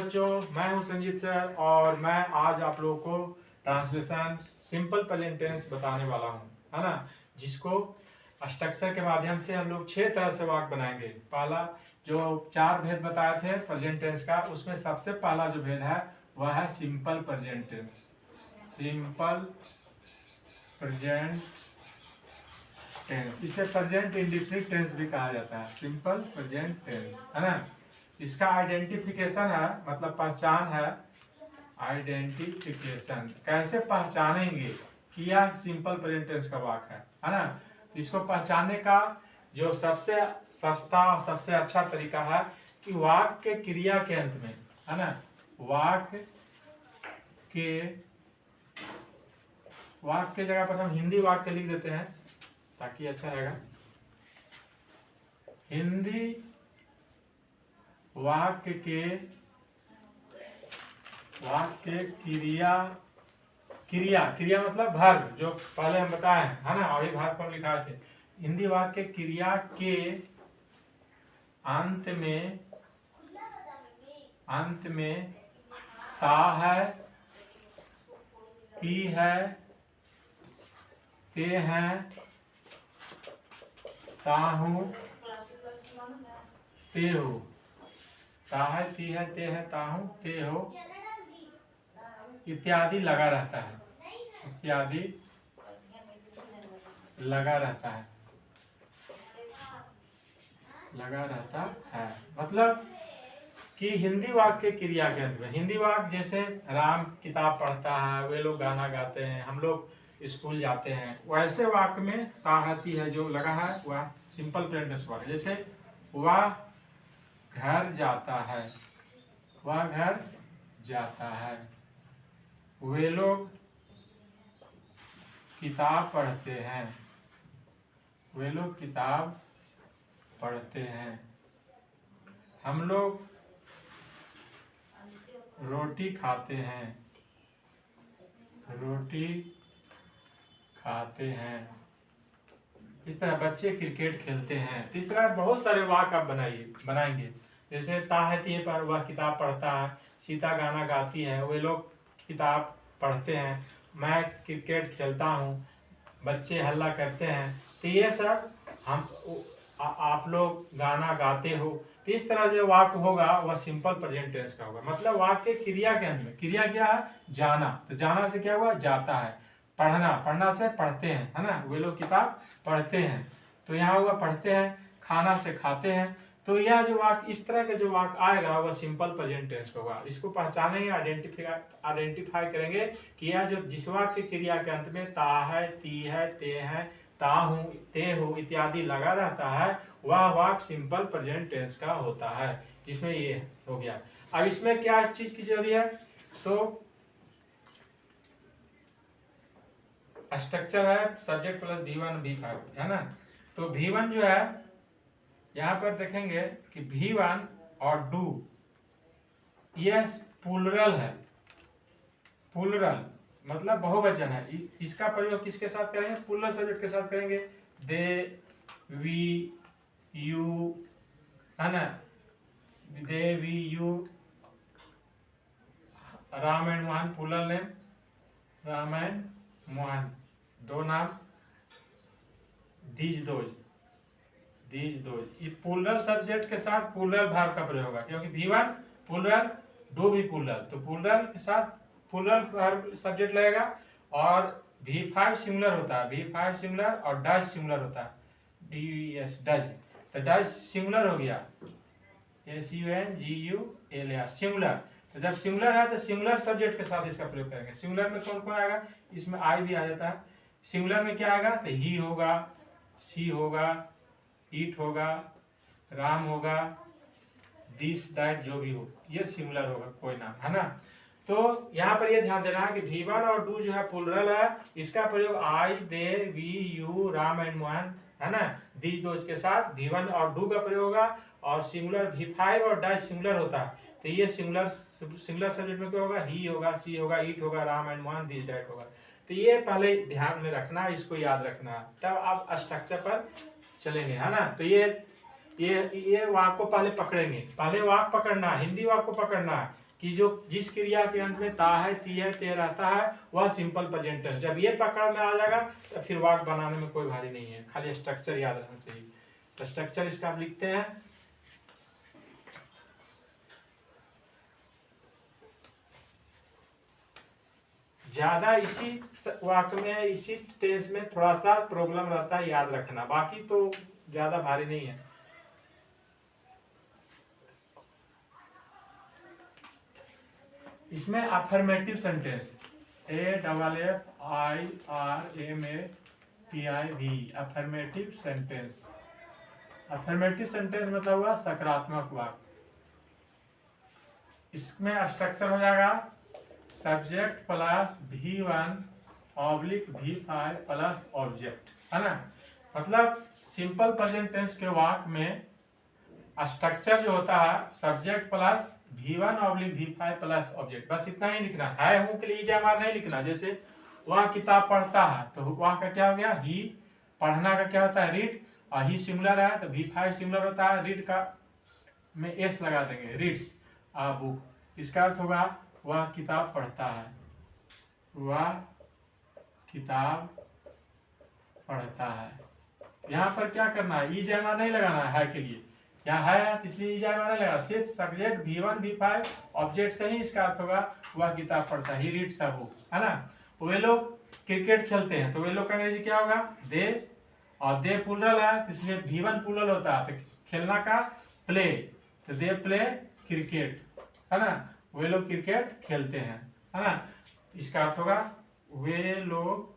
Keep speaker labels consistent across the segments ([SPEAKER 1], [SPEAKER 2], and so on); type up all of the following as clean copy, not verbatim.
[SPEAKER 1] बच्चों, मैं हूं संजीत सर और मैं आज आप लोगों को ट्रांसलेशन सिंपल प्रेजेंट टेंस बताने वाला हूं, है ना। जिसको स्ट्रक्चर के माध्यम से हम लोग 6 तरह से वाक्य बनाएंगे। पहला जो 4 भेद बताए थे प्रेजेंट टेंस का, उसमें सबसे पहला जो भेद है वह है simple present tense. Simple present tense, इसे प्रेजेंट इंडेफिनिट टेंस भी कहा जाता है। सिंपल प्रेजेंट टेंस, है ना। इसका आइडेंटिफिकेशन है, मतलब पहचान है। आइडेंटिफिकेशन कैसे पहचानेंगे कि यह सिंपल प्रेजेंट टेंस का वाक्य है ना। इसको पहचानने का जो सबसे सस्ता सबसे अच्छा तरीका है कि वाक्य के क्रिया के अंत में, है ना, वाक्य के जगह पर हम हिंदी वाक्य लिख देते हैं ताकि अच्छा रहेगा। हिंदी वाक्य क्रिया मतलब वर्ब, जो पहले हम बताए हैं, है ना, और वर्ब पर लिखा थे। हिंदी वाक्य क्रिया के अंत में ता है, ती है, ते हैं, ताहू, ते हो। ता है, ती है, ते है, ताहू, ते हो इत्यादि लगा रहता है। इत्यादि लगा रहता है, लगा रहता है। मतलब कि हिंदी वाक्य क्रिया के अंत में, हिंदी वाक्य जैसे राम किताब पढ़ता है, वे लोग गाना गाते हैं, हम लोग स्कूल जाते हैं, वैसे वाक्य में ताहती है जो लगा है वह सिंपल प्रेजेंट वाक्य। जैसे वह घर जाता है, वह घर जाता है, वे लोग किताब पढ़ते हैं, वे लोग किताब पढ़ते हैं, हम लोग रोटी खाते हैं, रोटी खाते हैं। इस तरह बच्चे क्रिकेट खेलते हैं। इस तरह बहुत सारे वाक्य आप बनाएंगे। जैसे ताहती पर वह किताब पढ़ता है, सीता गाना गाती है, वे लोग किताब पढ़ते हैं, मैं क्रिकेट खेलता हूँ, बच्चे हल्ला करते हैं। तो ये सब आप लोग गाना गाते हो। तो इस तरह से वाक्य होगा वह सिंपल प्रेजेंट टेंस का होगा। मतलब वाक्य क्रिया के अंत में, क्रिया क्या है? जाना। तो जाना से क्या हुआ? जाता है। पढ़ना, पढ़ना से पढ़ते हैं, है ना, वे लोग किताब पढ़ते हैं। तो यहाँ हुआ पढ़ते हैं। खाना से खाते हैं। तो यह जो वाक्य, इस तरह के जो वाक्य आएगा वह सिंपल प्रेजेंट टेंस का होगा। इसको पहचानेंगे, आइडेंटिफाई करेंगे कि यह जो जिस वाक्य क्रिया के अंत में ता है, ती है, ते है, ताहू, ते हो इत्यादि लगा रहता है, वह वाक्य सिंपल प्रेजेंट टेंस का होता है, जिसमें ये हो गया। अब इसमें क्या चीज की जरूरी है? तो स्ट्रक्चर है सब्जेक्ट प्लस V1 V5, है ना। तो V1 जो है, यहां पर देखेंगे कि V1 और डू यह प्लूरल है। प्लूरल मतलब बहुवचन है। इसका प्रयोग किसके साथ करेंगे? प्लूरल सब्जेक्ट के साथ करेंगे। दे, वी, यू, है ना, they, we, you, Ram and Mohan plural name, Ram and Mohan दो नाम, दीज दोज, दीज दोज। ये प्लूरल सब्जेक्ट के साथ प्लूरल वर्ब का प्रयोग होगा, क्योंकि V1 प्लूरल, डू भी प्लूरल, तो प्लूरल के साथ प्लूरल वर्ब सब्जेक्ट लगेगा। और V5 सिंगुलर होता है, V5 सिंगुलर और डज सिंगुलर होता है, DUES डज। तो डज सिंगुलर हो गया, SUNGULAR सिंगुलर। तो जब सिंगुलर है तो सिंगुलर सब्जेक्ट के साथ इसका प्रयोग करेंगे। सिंगुलर में कौन कौन आएगा? इसमें आई भी आ जाता है। सिंगुलर में क्या आएगा? तो ही होगा, सी होगा, ईट होगा, राम होगा, दिस दैट जो भी हो, ये सिंगुलर होगा कोई नाम, है ना। तो यहाँ पर ये ध्यान देना है कि V1 और डू जो है प्लूरल है, इसका प्रयोग I, they, we, you, Ram and Mohan, है ना, दीज दोज के साथ V1 और डू का प्रयोग होगा। और सिंगुलर V5 और डज सिंगुलर होता है, तो ये सिंगुलर सब्जेक्ट में क्या होगा? ही होगा, सी होगा, ईट होगा, Ram and Mohan, this that होगा। तो ये पहले ध्यान में रखना, इसको याद रखना, तब आप स्ट्रक्चर पर चलेंगे, है ना। तो ये ये वाक को पहले पकड़ेंगे, पहले वाक पकड़ना है, हिंदी वाक को पकड़ना है कि जो जिस क्रिया के अंत में ता है, ती है, ते रहता है वह सिंपल प्रेजेंट टेंस। जब ये पकड़ में आ जाएगा तो फिर वाक बनाने में कोई भारी नहीं है, खाली स्ट्रक्चर याद रखना चाहिए। तो स्ट्रक्चर इसका आप लिखते हैं, ज्यादा इसी वाक में, इसी टेंस में थोड़ा सा प्रॉब्लम रहता है, याद रखना, बाकी तो ज्यादा भारी नहीं है। इसमें affirmative sentence, AFFIRMATIV, affirmative sentence. Affirmative sentence मतलब हुआ सकारात्मक वाक्य। इसमें स्ट्रक्चर हो जाएगा subject plus V1/V5 plus object, है ना। मतलब सिंपल प्रेजेंट टेंस के वाक्य में स्ट्रक्चर जो होता है subject plus V1/V5 plus object, बस इतना ही लिखना है। हूं के लिए जमा नहीं लिखना। जैसे वह किताब पढ़ता है तो वह का क्या हो गया, ही। पढ़ना का क्या होता है, रीड, और ही सिमिलर है तो V5 सिमिलर होता है, रीड का में एस लगा देंगे, रीड्स आ बुक। इसका अर्थ होगा वह किताब पढ़ता है, वह किताब पढ़ता है। यहाँ पर क्या करना है, ई जमा नहीं लगाना है के लिए, यहाँ है इसलिए ई जमा नहीं लगा, सिर्फ सब्जेक्ट V1/V5 ऑब्जेक्ट से ही इसका अर्थ होगा वह किताब पढ़ता है, ही रीड्स अ बुक, है ना। वे लोग क्रिकेट खेलते हैं तो वे लोग का अंग्रेजी क्या होगा, दे, और दे प्लूरल है तो इसलिए V1 प्लूरल होता है, तो खेलना का प्ले, तो दे प्ले क्रिकेट, है ना। वे लोग क्रिकेट खेलते हैं, है ना। इसका अर्थ होगा वे लोग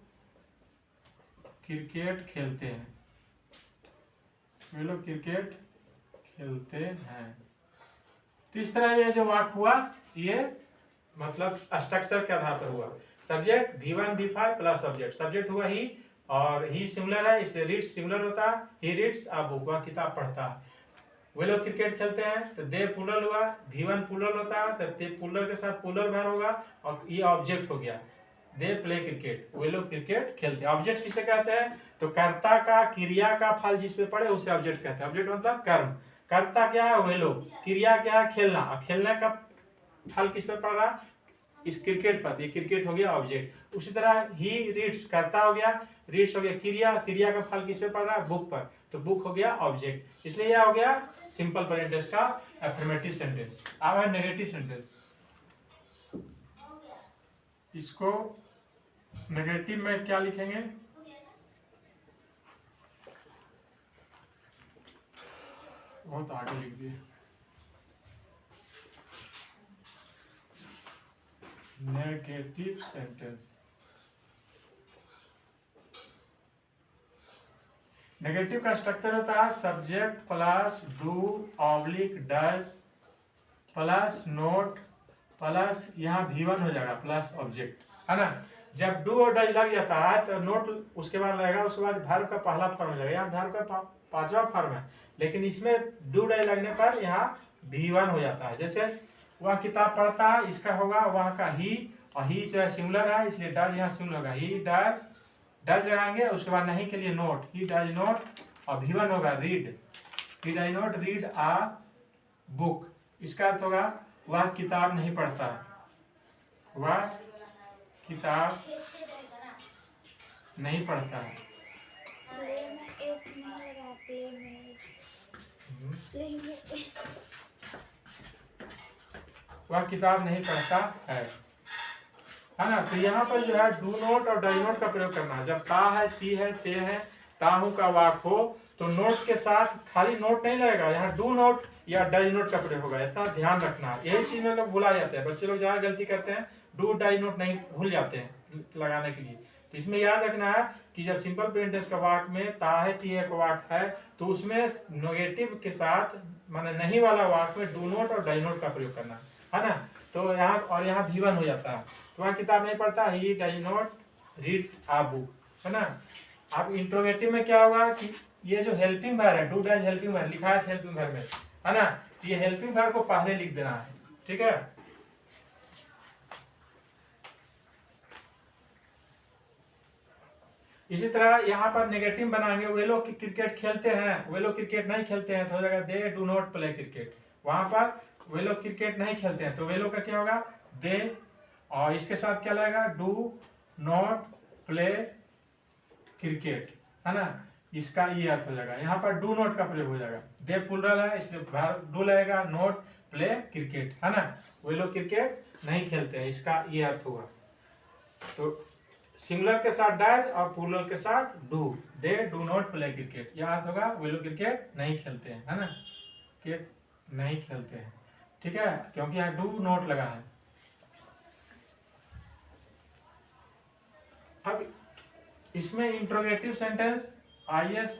[SPEAKER 1] क्रिकेट खेलते हैं, वे लोग क्रिकेट खेलते हैं। तो इस तरह ये जो वाक्य हुआ ये मतलब स्ट्रक्चर के आधार पर हुआ। Subject V1/V5 plus subject, subject हुआ ही, और ही सिमिलर है इसलिए रीड्स सिमिलर होता है, ही रीड्स अ बुक, वह किताब पढ़ता है। वे लोग क्रिकेट खेलते हैं तो दे प्लूरल हुआ, V1 प्लूरल होता है तो दे प्लूरल के साथ प्लूरल वर्ब होगा, और ये ऑब्जेक्ट हो गया, दे प्ले क्रिकेट, वे लोग क्रिकेट खेलते हैं। ऑब्जेक्ट किसे कहते हैं, तो कर्ता का क्रिया का फल जिसपे पड़े उसे ऑब्जेक्ट कहते हैं। ऑब्जेक्ट मतलब कर्म, कर्ता क्या है, वे लोग, क्रिया क्या है, खेलना, और खेलने का फल किस पे पड़ रहा, इस क्रिकेट पर, ये क्रिकेट हो गया ऑब्जेक्ट। उसी तरह ही रीड्स कर्ता हो गया, रीड्स हो गया क्रिया, क्रिया का फल किस पे पड़ रहा है, बुक पर, तो बुक हो गया ऑब्जेक्ट। इसलिए यह हो गया सिंपल प्रेजेंट टेंस का अफर्मेटिव सेंटेंस। अब है नेगेटिव सेंटेंस। इसको नेगेटिव में क्या लिखेंगे, बहुत आगे लिख दिए, नेगेटिव सेंटेंस। नेगेटिव का स्ट्रक्चर होता है subject plus do oblique does plus note plus यहाँ V1 हो जाएगा प्लस ऑब्जेक्ट, है ना। जब डू और डज लग जाता है तो नोट उसके बाद लगेगा, उसके बाद वर्ब का पहला फॉर्म लगेगा, यहाँ वर्ब का पांचवा फॉर्म है, लेकिन इसमें डू डज लगने पर यहाँ V1 हो जाता है। जैसे वह किताब पढ़ता है, इसका होगा वह का ही, और ही जो सिमिलर है इसलिए डज यहाँ सिमिलर होगा, ही डज, डज लगाएंगे, उसके बाद नहीं के लिए नोट, ही डज नोट, और V1 होगा read, he does not read a book. इसका अर्थ होगा वह किताब नहीं पढ़ता, वह किताब नहीं पढ़ता है। वह किताब नहीं पढ़ता है ना। तो यहाँ पर जो है डू नोट और डज नोट का प्रयोग करना है। जब ता है, ती है, ते है, ताहू का वाक हो तो नोट के साथ खाली नोट नहीं लगेगा, यहाँ डू नोट या डज नोट का प्रयोग होगा, इतना ध्यान रखना है। यही चीज में लोग भुला जाते हैं, बच्चे लोग जहाँ गलती करते हैं डू डज नोट नहीं भूल जाते हैं लगाने के लिए। तो इसमें याद रखना है कि जब सिंपल प्रेजेंट टेंस का वाक में ता है, ती है का वाक है तो उसमें नेगेटिव के साथ माने नहीं वाला वाक में डू नोट और डज नोट का प्रयोग करना है ना। तो यहाँ और यहाँ V1 हो जाता है, तो वह किताब नहीं पढ़ता, he does not read a book, है ना। अब इंट्रोगेटिव में क्या होगा कि ये जो हेल्पिंग वर्ब है, डू डज हेल्पिंग वर्ब लिखा है हेल्पिंग वर्ब में, है ना, ये हेल्पिंग वर्ब को पहले लिख देना है, ठीक है। इसी तरह यहाँ पर नेगेटिव बनाएंगे, वे लोग क्रिकेट खेलते हैं, वे लोग क्रिकेट नहीं खेलते हैं, तो हो जाएगा दे डू नॉट प्ले क्रिकेट। वहां पर वे लोग क्रिकेट नहीं खेलते हैं, तो वे लोग का क्या होगा दे, और इसके साथ क्या लगेगा डू नॉट प्ले क्रिकेट, है ना। इसका ये अर्थ हो जाएगा, यहाँ पर डू नॉट का प्रयोग हो जाएगा, दे प्लुरल है इसलिए डू लगेगा, नॉट प्ले क्रिकेट, है ना। वे लोग क्रिकेट नहीं खेलते हैं, इसका ये अर्थ हुआ। तो सिंगुलर के साथ डज और प्लुरल के साथ do, they do not play cricket, यह अर्थ होगा वे लोग क्रिकेट नहीं खेलते हैं, है ना, क्रिकेट नहीं खेलते हैं, ठीक है, क्योंकि यहाँ डू नॉट लगा है। अब इसमें इंट्रोगेटिव सेंटेंस आईएस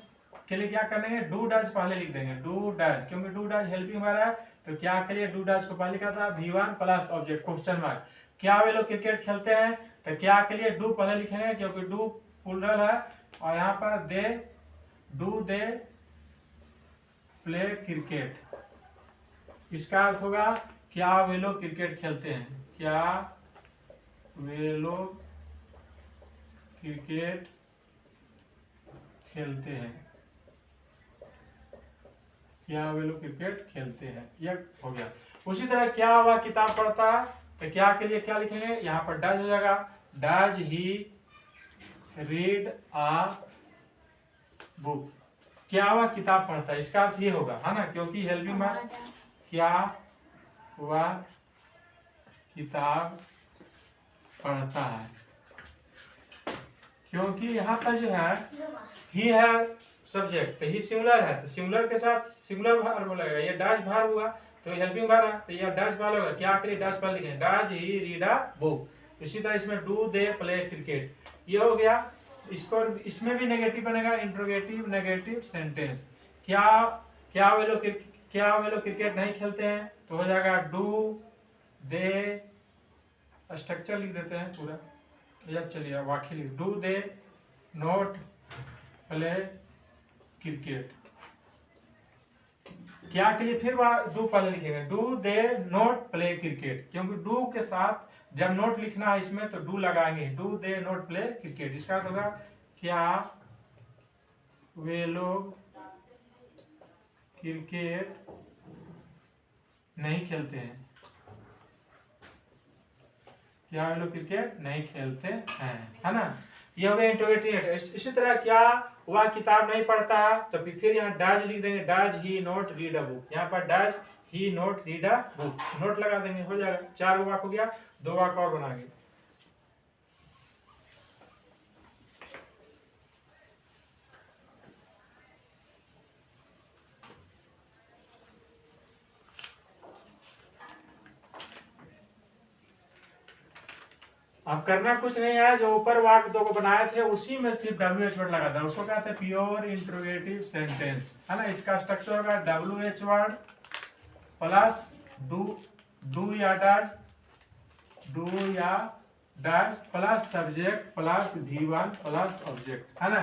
[SPEAKER 1] के लिए क्या करेंगे, डू डज पहले लिख देंगे, डू डज, क्योंकि डू डज हेल्पिंग हमारा है, तो क्या के लिए डू डज को पहले लिखा था V1 plus object question mark. क्या वे लोग क्रिकेट खेलते हैं, तो क्या के लिए डू पहले लिखेंगे क्योंकि डू प्लुरल है, और यहाँ पर they do they play cricket, इसका अर्थ होगा क्या वे लोग क्रिकेट खेलते हैं, क्या वे लोग क्रिकेट खेलते हैं, क्या वे लोग क्रिकेट खेलते हैं, यह हो गया। उसी तरह क्या वह किताब पढ़ता है, तो क्या के लिए क्या लिखेंगे, यहाँ पर डज हो जाएगा, does he read a book, क्या वह किताब पढ़ता है, इसका अर्थ ये होगा, है ना, क्योंकि हेल्पिंग वर्ब, क्या वह किताब पढ़ता है, क्योंकि यहाँ पर जो है ही है सब्जेक्ट, तो ही सिंगुलर है, तो सिंगुलर के साथ सिंगुलर वर्ब लगेगा, ये डज वर्ब हुआ तो हेल्पिंग वर्ब है, तो ये डज वर्ब होगा, क्या के लिए डज पर लिखें, does he read a book. इसी तरह इसमें डू दे प्ले क्रिकेट, ये हो गया। इसको इसमें भी नेगेटिव बनेगा, इंट्रोगेटिव नेगेटिव सेंटेंस, क्या वे लोग क्रिकेट नहीं खेलते हैं, तो हो जाएगा डू दे, स्ट्रक्चर लिख देते हैं पूरा, या चलिए वाक्य लिख, do they not play cricket, क्या के लिए फिर डू पहले लिखेंगे, do they not play cricket, क्योंकि डू के साथ जब नोट लिखना है इसमें तो डू लगाएंगे, do they not play cricket, इसका होगा क्या वे लोग क्रिकेट नहीं खेलते हैं, क्या वे लोग क्रिकेट नहीं खेलते हैं, है ना, ये हो गया इंट्रोगेटिव। इसी तरह क्या वह किताब नहीं पढ़ता है, तो फिर यहाँ डज लिख देंगे, does he not read a book, यहाँ पर does he not read a book, note लगा देंगे, हो जाएगा, 4 वाक हो गया, 2 वाक और बनाएंगे। अब करना कुछ नहीं है, जो ऊपर वाक्य 2 को बनाए थे उसी में सिर्फ WH वर्ड लगा था, उसको कहते हैं प्योर इंट्रोगेटिव सेंटेंस, है ना। इसका स्ट्रक्चर होगा WH वर्ड प्लस डू या does plus subject plus V1 plus object, है ना।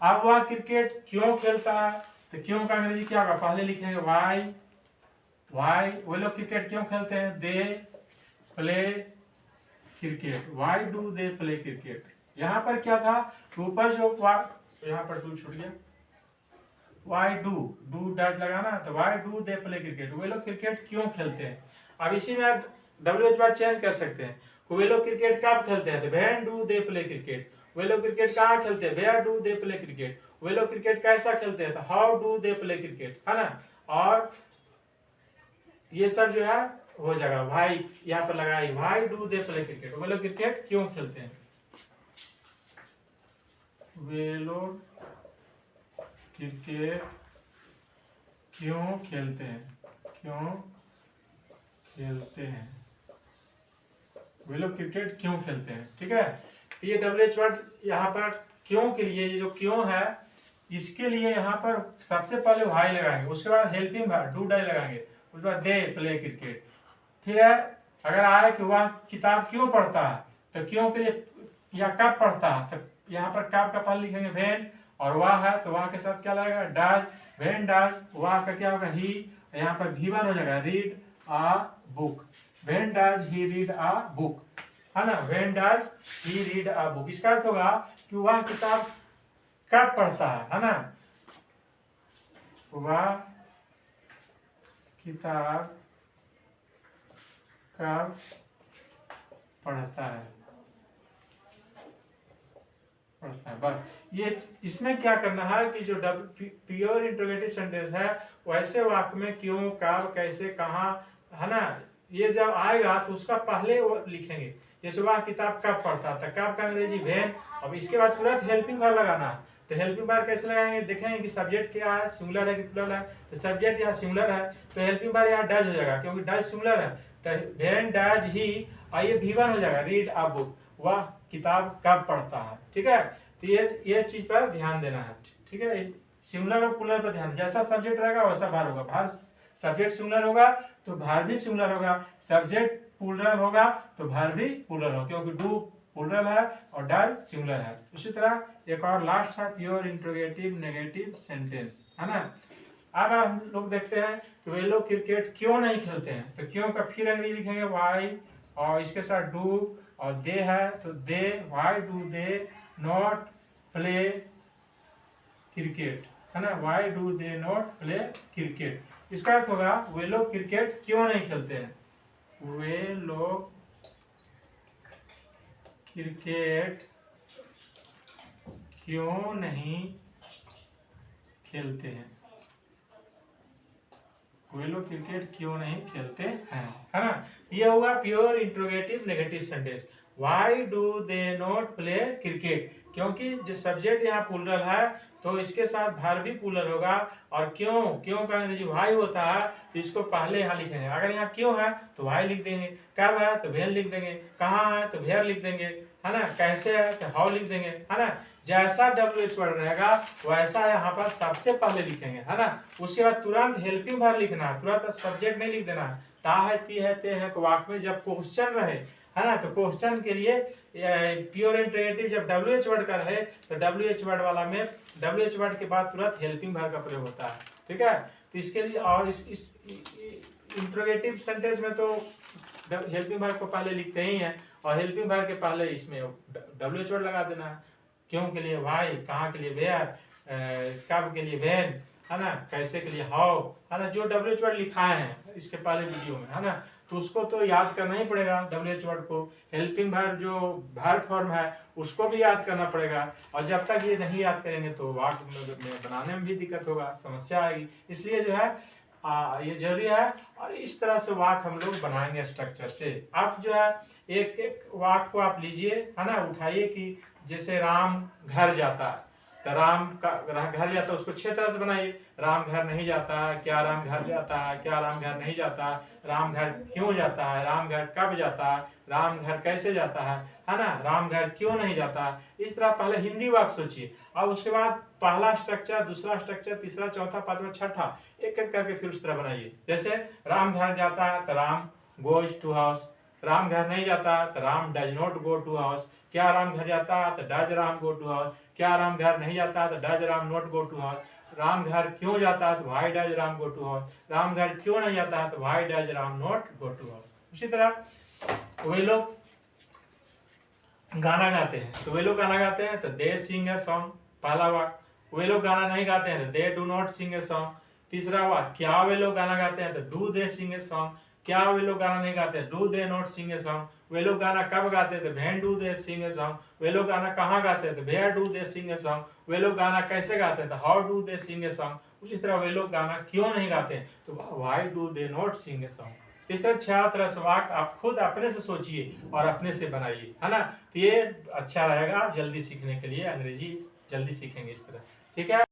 [SPEAKER 1] अब वह क्रिकेट क्यों खेलता है, तो क्यों का अंग्रेजी क्या होगा, पहले लिखेंगे वाई, वो लोग क्रिकेट क्यों खेलते हैं, दे play cricket, Y do they play cricket. यहाँ पर क्या था, ऊपर जो यहाँ पर डू छूट गया, वाई डू डज लगाना, तो why do they play cricket, वे लोग क्रिकेट क्यों खेलते हैं। अब इसी में WH वर्ड चेंज कर सकते हैं, वे लोग क्रिकेट कब खेलते हैं, तो when do they play cricket, वे लोग क्रिकेट कहाँ खेलते हैं, where do they play cricket, वे लोग क्रिकेट कैसा खेलते हैं, तो how do they play cricket, है ना। और ये सब जो है हो जाएगा, भाई यहाँ पर लगाई, भाई डू दे प्ले क्रिकेट, वे लोग क्रिकेट क्यों खेलते हैं, वे लोग क्रिकेट क्यों खेलते हैं, वे लोग क्रिकेट क्यों खेलते हैं, ठीक है। ये WH वर्ड यहाँ पर क्यों के लिए, ये जो क्यों है इसके लिए यहाँ पर सबसे पहले वाई लगाएंगे, उसके बाद हेल्पिंग वर्ब डू डाई लगाएंगे, उसके बाद दे प्ले क्रिकेट। फिर है अगर आए कि वह किताब क्यों पढ़ता है, तो क्यों के लिए या कब पढ़ता है, तो यहाँ पर कब का पहले लिखेंगे व्हेन, और वह है तो वह के साथ क्या लगेगा डज, व्हेन डज, वह का क्या होगा ही, यहाँ पर V1 हो जाएगा read a book, when does he read a book, है ना, when does he read a book, इसका अर्थ होगा कि वह किताब कब पढ़ता है ना, वह किताब कब पढ़ता है, बस। ये इसमें क्या करना है कि जो प्योर इंट्रोगेटिव सेंटेंस है वैसे वाक्य में क्यों, कब, कैसे, कहाँ, है ना, ये जब आएगा तो उसका पहले वो लिखेंगे। जैसे वह किताब कब पढ़ता था, कब का अंग्रेजी व्हेन। अब इसके बाद तुरंत हेल्पिंग वर्ब लगाना है। तो हेल्पिंग वर्ब कैसे लगाएंगे, देखेंगे कि सब्जेक्ट क्या है, सिंगुलर है कि प्लूरल है। तो सब्जेक्ट यहाँ सिंगुलर है तो हेल्पिंग वर्ब यहाँ डज हो जाएगा, क्योंकि डज सिंगुलर है। तो व्हेन डज ही, आइए V1 हो जाएगा, रीड अ बुक, वह किताब कब पढ़ता है। ठीक है, तो ये चीज पर ध्यान देना है। ठीक है, सिंगुलर और प्लूरल पर ध्यान, जैसा सब्जेक्ट रहेगा वैसा भार होगा। भार सब्जेक्ट सिंगुलर होगा तो भार भी सिंगुलर होगा, सब्जेक्ट प्लूरल होगा तो भार भी प्लूरल होगा, क्योंकि डू प्लूरल है और डज सिंगुलर है। उसी तरह एक और लास्ट है प्योर इंट्रोगेटिव नेगेटिव सेंटेंस, है ना। अब हम लोग देखते हैं कि वे लोग क्रिकेट क्यों नहीं खेलते हैं। तो क्यों का फिर अंग्रेजी लिखेंगे वाई, और इसके साथ डू, और दे है तो they, why do they not play cricket, है ना, why do they not play cricket. इसका अर्थ होगा वे लोग क्रिकेट क्यों नहीं खेलते हैं, वे लोग क्रिकेट क्यों नहीं खेलते हैं, वे लोग क्रिकेट क्यों नहीं खेलते हैं, है ना। ये होगा pure interrogative negative sentence. Y do they not play cricket, क्योंकि जो सब्जेक्ट यहाँ प्लूरल है तो इसके साथ भार भी प्लूरल होगा। और क्यों, क्यों का अंग्रेजी वाई होता है तो इसको पहले यहाँ लिखेंगे। अगर यहाँ क्यों है तो वाई लिख देंगे, कब है तो वेन लिख देंगे, कहाँ है तो वेयर लिख देंगे, है ना, कैसे है तो हाउ लिख देंगे, है ना। जैसा WH वर्ड रहेगा वैसा यहाँ पर सबसे पहले लिखेंगे, है ना। उसके बाद तुरंत हेल्पिंग वर्ब लिखना है, तुरंत सब्जेक्ट नहीं लिख देना है। ता है, ती है, ते है, वाक्य में जब क्वेश्चन रहे, है ना, तो क्वेश्चन के लिए प्योर इंट्रोगेटिव जब WH वर्ड का रहे तो WH वर्ड वाला में WH वर्ड के बाद तुरंत हेल्पिंग वर्ब का प्रयोग होता है। ठीक है, तो इसके लिए और इस इंट्रोगेटिव सेंटेंस में तो हेल्पिंग वर्ब को पहले लिखते ही हैं, और हेल्पिंग वर्ब के पहले इसमें WH वर्ड लगा देना है। क्यों के लिए वाई, कहाँ के लिए वेयर, कब के लिए वेन, है ना, कैसे के लिए हाउ, है ना। जो WH वर्ड लिखाए हैं इसके पहले वीडियो में, है ना, तो उसको तो याद करना ही पड़ेगा WH वर्ड को। हेल्पिंग वर्ब जो वर्ब फॉर्म है उसको भी याद करना पड़ेगा, और जब तक ये नहीं याद करेंगे तो वाक्य में बनाने में भी दिक्कत होगा, समस्या आएगी। इसलिए जो है ये जरूरी है, और इस तरह से वाक्य हम लोग बनाएंगे स्ट्रक्चर से। आप जो है एक एक वाक्य को आप लीजिए, है ना, उठाइए कि जैसे राम घर जाता है, तो राम का घर जाता है उसको 6 तरह से बनाइए। राम घर नहीं जाता, क्या राम घर जाता है, क्या राम घर नहीं जाता, राम घर क्यों जाता है, राम घर कब जाता है, राम घर कैसे जाता है ना, राम घर क्यों नहीं जाता। इस तरह पहले हिंदी वाक्य सोचिए, अब उसके बाद पहला स्ट्रक्चर, दूसरा स्ट्रक्चर, तीसरा, चौथा, पांचवा, छठा, एक एक करके फिर उस तरह बनाइए। जैसे राम घर जाता है तो Ram goes to house, Ram घर नहीं जाता तो Ram does not go to house, क्या राम घर जाता है तो does Ram go to house, क्या राम घर नहीं जाता तो does Ram not go to house, Ram घर क्यों जाता है तो why does Ram go to house, Ram घर क्यों नहीं जाता है तो why does Ram not go to house. उसी तरह वे लोग गाना गाते हैं, तो वे लोग गाना गाते हैं तो दे सिंग ए सॉन्ग, पहला वाक्य। वे लोग गाना नहीं गाते हैं तो they do not sing a song, तीसरा वाक्य। क्या वे लोग गाना गाते हैं तो do they sing a song, क्या वे लोग गाना नहीं गाते do they not sing a song. वे लोग गाना कब गाते थे when do they sing a song, वे लोग गाना कहाँ गाते थे where do they sing a song, वे लोग गाना कैसे गाते थे how do they sing a song. उसी तरह वे लोग गाना क्यों नहीं गाते तो why do they not sing a song. इस तरह 6 तरह से वाक्य आप खुद अपने से सोचिए और अपने से बनाइए, है ना। तो ये अच्छा रहेगा जल्दी सीखने के लिए, अंग्रेजी जल्दी सीखेंगे इस तरह। ठीक है।